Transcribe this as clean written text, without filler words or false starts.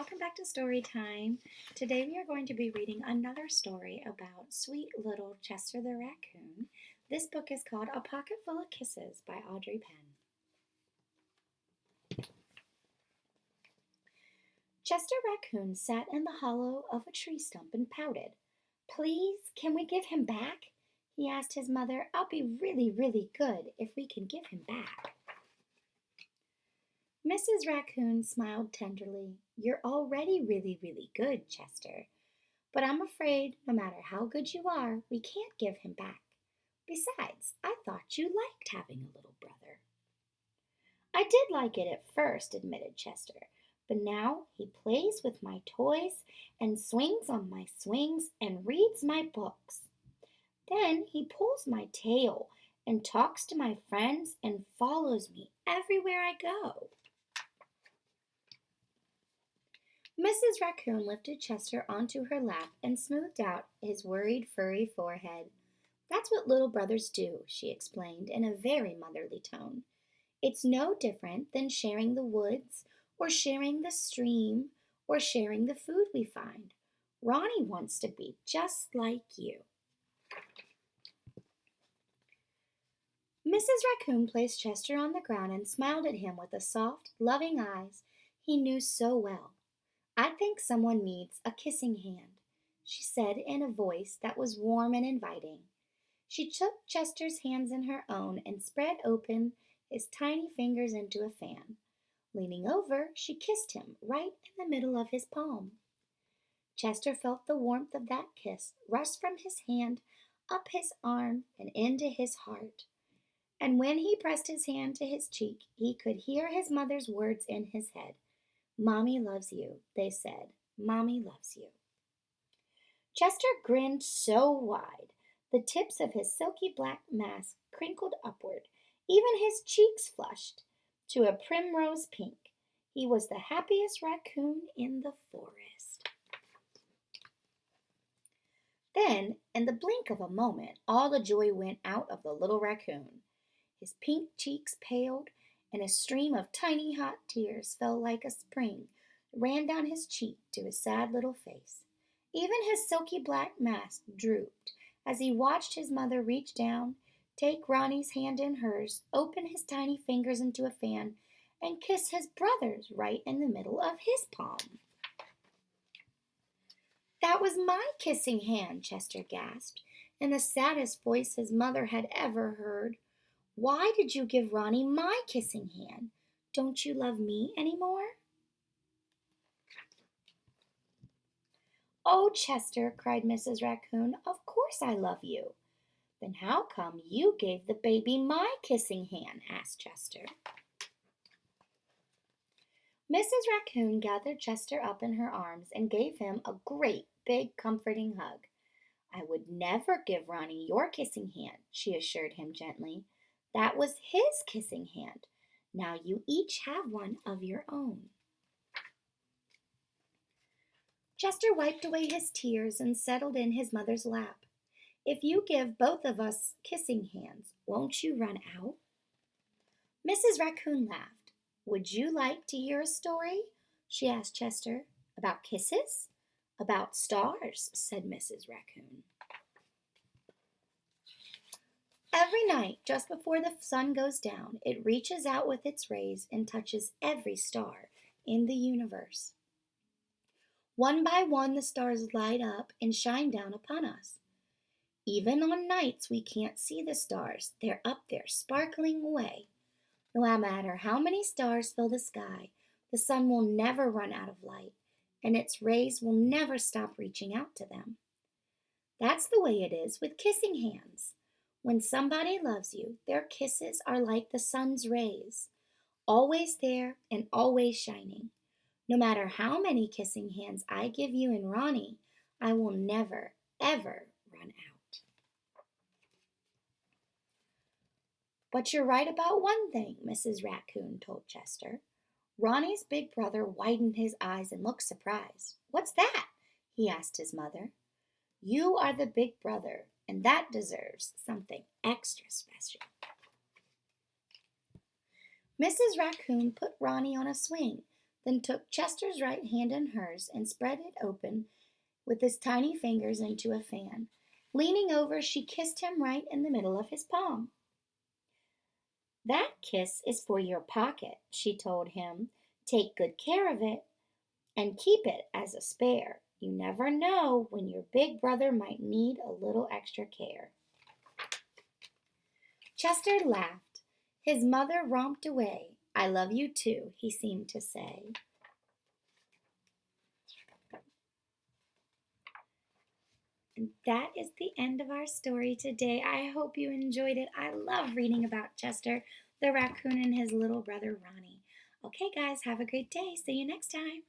welcome back to Story Time. Today we are going to be reading another story about sweet little Chester the raccoon. This book is called A Pocket Full of Kisses by Audrey Penn. Chester Raccoon sat in the hollow of a tree stump and pouted. "Please, can we give him back?" he asked his mother. "I'll be really, really good if we can give him back." Mrs. Raccoon smiled tenderly. "You're already really, really good, Chester. But I'm afraid no matter how good you are, we can't give him back. Besides, I thought you liked having a little brother." "I did like it at first," admitted Chester. "But now he plays with my toys and swings on my swings and reads my books. Then he pulls my tail and talks to my friends and follows me everywhere I go." Mrs. Raccoon lifted Chester onto her lap and smoothed out his worried, furry forehead. "That's what little brothers do," she explained in a very motherly tone. "It's no different than sharing the woods, or sharing the stream, or sharing the food we find. Ronnie wants to be just like you." Mrs. Raccoon placed Chester on the ground and smiled at him with the soft, loving eyes he knew so well. "I think someone needs a kissing hand," she said in a voice that was warm and inviting. She took Chester's hands in her own and spread open his tiny fingers into a fan. Leaning over, she kissed him right in the middle of his palm. Chester felt the warmth of that kiss rush from his hand, up his arm, and into his heart. And when he pressed his hand to his cheek, he could hear his mother's words in his head. "Mommy loves you," they said. "Mommy loves you." Chester grinned so wide, the tips of his silky black mask crinkled upward. Even his cheeks flushed to a primrose pink. He was the happiest raccoon in the forest. Then, in the blink of a moment, all the joy went out of the little raccoon. His pink cheeks paled, and a stream of tiny hot tears fell like a spring, ran down his cheek to his sad little face. Even his silky black mask drooped as he watched his mother reach down, take Ronnie's hand in hers, open his tiny fingers into a fan, and kiss his brother's right in the middle of his palm. "That was my kissing hand," Chester gasped, in the saddest voice his mother had ever heard. "Why did you give Ronnie my kissing hand? Don't you love me any more?" "Oh, Chester," cried Mrs. Raccoon, "of course I love you." "Then how come you gave the baby my kissing hand?" asked Chester. Mrs. Raccoon gathered Chester up in her arms and gave him a great big comforting hug. "I would never give Ronnie your kissing hand," she assured him gently. "That was his kissing hand. Now you each have one of your own." Chester wiped away his tears and settled in his mother's lap. "If you give both of us kissing hands, won't you run out?" Mrs. Raccoon laughed. "Would you like to hear a story?" she asked Chester. "About kisses?" "About stars," said Mrs. Raccoon. Every night, just before the sun goes down, it reaches out with its rays and touches every star in the universe. One by one, the stars light up and shine down upon us. Even on nights we can't see the stars, they're up there sparkling away. No matter how many stars fill the sky, the sun will never run out of light, and its rays will never stop reaching out to them. That's the way it is with kissing hands. When somebody loves you, their kisses are like the sun's rays, always there and always shining. No matter how many kissing hands I give you and Ronnie, I will never, ever run out. "But you're right about one thing," Mrs. Raccoon told Chester. Ronnie's big brother widened his eyes and looked surprised. "What's that?" he asked his mother. "You are the big brother, and that deserves something extra special." Mrs. Raccoon put Ronnie on a swing then took Chester's right hand in hers and spread it open with his tiny fingers into a fan. Leaning over, she kissed him right in the middle of his palm. "That kiss is for your pocket," she told him. "Take good care of it and keep it as a spare. You never know when your big brother might need a little extra care." Chester laughed. His mother romped away. "I love you too," he seemed to say. And that is the end of our story today. I hope you enjoyed it. I love reading about Chester, the raccoon, and his little brother Ronnie. Okay, guys, have a great day. See you next time.